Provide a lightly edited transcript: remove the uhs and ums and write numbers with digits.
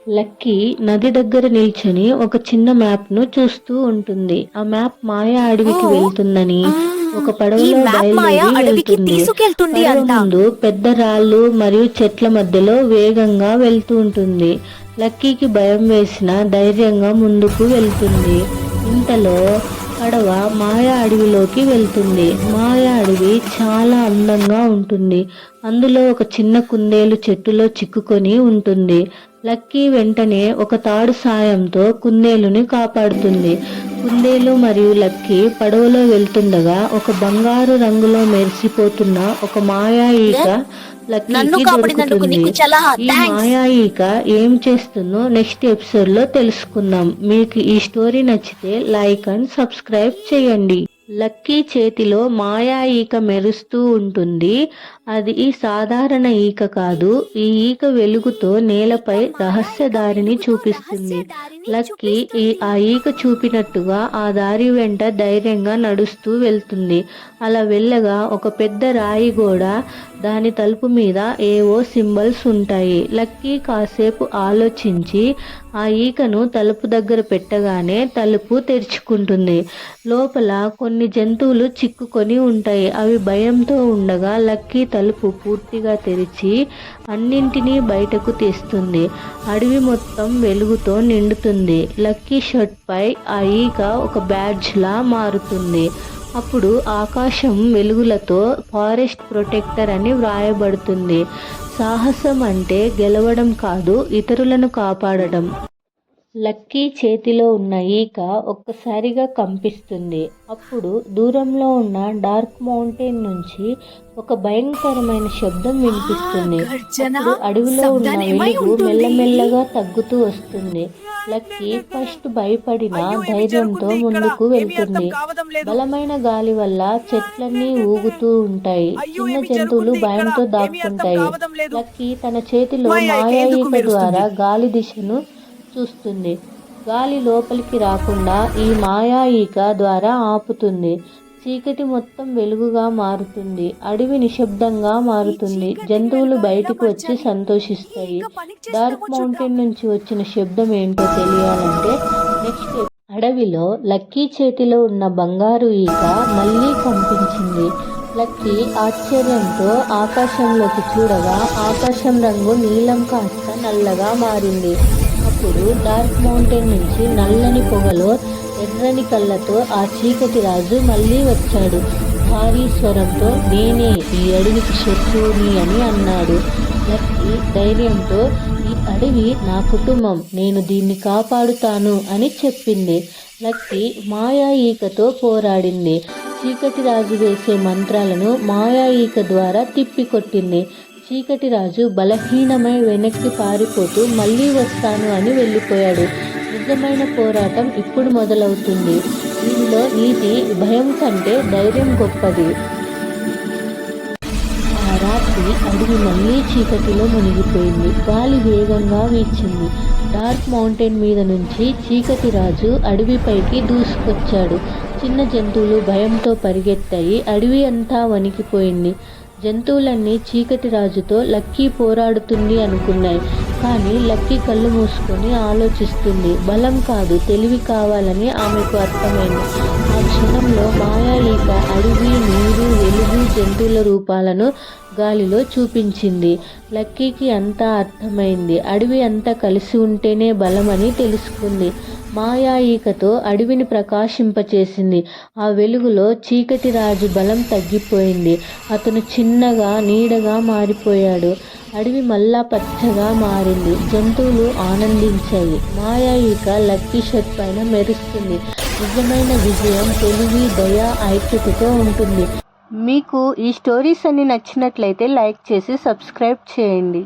Lucky నది దగ్గర నిల్చొని ఒక చిన్న మ్యాప్ను చూస్తూ ఉంటుంది. ఆ మ్యాప్ మాయా అడవికి వెళ్తుందని, ఒక ఈ పడవలో మ్యాప్ మాయా బయలుదేరి అడవికి వెళ్తుంది. తీసుకెళ్తుంది పడవ అంట. ముందు పెద్ద రాళ్ళు మరియు చెట్ల మధ్యలో వేగంగా వెళ్తూ ఉంటుంది. లక్కీకి భయం వేసినా ధైర్యంగా ముందుకు వెళ్తుంది. ఇంతలో పడవ మాయా అడవిలోకి వెళ్తుంది. మాయా అడవి చాలా అందంగా ఉంటుంది. అందులో ఒక చిన్న కుందేలు చెట్టులో చిక్కుకొని ఉంటుంది. లక్కీ వెంటనే ఒక తాడు సాయంతో కుందేలుని కాపాడుతుంది. కుందేలు మరియు లక్కీ పడవలో వెళ్తుండగా ఒక బంగారు రంగులో మెరిసిపోతున్న ఒక మాయా ఈక నన్ను లక్కీకి కాపాడినందుకు దొరుకుతుంది. నీకు చాలా ఈ థ్యాంక్స్. మాయా ఈక ఏం చేస్తుందో నెక్స్ట్ ఎపిసోడ్ లో తెలుసుకుందాం. మీకు ఈ స్టోరీ నచ్చితే లైక్ అండ్ సబ్స్క్రైబ్ చేయండి. లక్కీ చేతిలో మాయా ఈక మెరుస్తూ ఉంటుంది. అది ఈ సాధారణ ఈక కాదు. ఈ ఈక వెలుగుతో నేలపై రహస్య దారిని చూపిస్తుంది. లక్కీ ఆ ఈక చూపినట్టుగా ఆ దారి వెంట ధైర్యంగా నడుస్తూ వెళ్తుంది. అలా వెళ్ళగా ఒక పెద్ద రాయి గోడ, దాని తలుపు మీద ఏవో సింబల్స్ ఉంటాయి. లక్కీ కాసేపు ఆలోచించి ఆ ఈకను తలుపు దగ్గర పెట్టగానే తలుపు తెరుచుకుంటుంది. లోపల కొన్ని జంతువులు చిక్కుకొని ఉంటాయి. అవి భయంతో ఉండగా లక్కీ తలుపు పూర్తిగా తెరిచి అన్నింటినీ బయటకు తీస్తుంది. అడవి మొత్తం వెలుగుతో నిండుతుంది. లక్కీ షర్ట్ పై ఆ ఈక ఒక బ్యాడ్జ్ లా మారుతుంది. అప్పుడు ఆకాశం వెలుగులతో ఫారెస్ట్ ప్రొటెక్టర్ అని వ్రాయబడుతుంది. సాహసం అంటే గెలవడం కాదు, ఇతరులను కాపాడడం. లక్కీ చేతిలో ఉన్న ఈక ఒక్కసారిగా కంపిస్తుంది. అప్పుడు దూరంలో ఉన్న డార్క్ మౌంటైన్ నుంచి ఒక భయంకరమైన శబ్దం వినిపిస్తుంది. అప్పుడు అడవిలో ఉన్న వెలుగు మెల్లమెల్లగా తగ్గుతూ వస్తుంది. లక్కీ ఫస్ట్ భయపడిన ధైర్యంతో ముందుకు వెళ్తుంది. బలమైన గాలి వల్ల చెట్లన్నీ ఊగుతూ ఉంటాయి. చిన్న జంతువులు భయంతో దాక్కుంటాయి. లక్కీ తన చేతిలో మాయా ఈక ద్వారా గాలి దిశను చూస్తుంది. గాలి లోపలికి రాకుండా ఈ మాయా ఈక ద్వారా ఆపుతుంది. చీకటి మొత్తం వెలుగుగా మారుతుంది. అడవి నిశ్శబ్దంగా మారుతుంది. జంతువులు బయటకు వచ్చి సంతోషిస్తాయి. డార్క్ మౌంటైన్ నుంచి వచ్చిన శబ్దం ఏంటో తెలియాలంటే నెక్స్ట్. అడవిలో లక్కీ చేతిలో ఉన్న బంగారు ఈక మళ్ళీ కంపించింది. లక్కీ ఆశ్చర్యంతో ఆకాశంలోకి చూడగా ఆకాశం రంగు నీలం కాస్త నల్లగా మారింది. అప్పుడు డార్క్ మౌంటైన్ నుంచి నల్లని పొగలో ఎర్రని కళ్ళతో ఆ చీకటి రాజు మళ్ళీ వచ్చాడు. భారీ స్వరంతో నేనే ఈ అడవికి శత్రువుని అని అన్నాడు. లక్కీ ధైర్యంతో ఈ అడవి నా కుటుంబం, నేను దీన్ని కాపాడుతాను అని చెప్పింది. లక్కీ మాయా ఈకతో పోరాడింది. చీకటి రాజు వేసే మంత్రాలను మాయా ఈక ద్వారా తిప్పికొట్టింది. చీకటి రాజు బలహీనమై వెనక్కి పారిపోతూ మళ్ళీ వస్తాను అని వెళ్ళిపోయాడు. నిజమైన పోరాటం ఇప్పుడు మొదలవుతుంది. దీనిలో నీతి భయం కంటే ధైర్యం గొప్పది. ఆ రాత్రి అడవి మళ్ళీ చీకటిలో మునిగిపోయింది. గాలి వేగంగా వీచింది. డార్క్ మౌంటైన్ మీద నుంచి చీకటి రాజు అడవిపైకి దూసుకొచ్చాడు. చిన్న జంతువులు భయంతో పరిగెత్తాయి. అడవి అంతా వణికిపోయింది. జంతువులన్నీ చీకటి రాజుతో లక్కీ పోరాడుతుంది అనుకున్నాయి. కానీ లక్కీ కళ్ళు మూసుకొని ఆలోచిస్తుంది. బలం కాదు, తెలివి కావాలని ఆమెకు అర్థమైంది. ఆ క్షణంలో మాయా ఈక అడవి, నీరు, వెలుగు, జంతువుల రూపాలను గాలిలో చూపించింది. లక్కీకి అంతా అర్థమైంది. అడవి అంతా కలిసి ఉంటేనే బలమని తెలుసుకుంది. మాయా ఈకతో అడవిని ప్రకాశింపచేసింది. ఆ వెలుగులో చీకటి రాజు బలం తగ్గిపోయింది. అతను చిన్నగా నీడగా మారిపోయాడు. అడవి మళ్ళా పచ్చగా మారింది. జంతువులు ఆనందించాయి. మాయా ఈక లక్కీ షర్ట్ పైన మెరుస్తుంది. నిజమైన విజయం తెలివి, దయ, ఐక్యతతో ఉంటుంది. మీకు ఈ స్టోరీస్ అన్ని నచ్చినట్లయితే లైక్ చేసి సబ్స్క్రైబ్ చేయండి.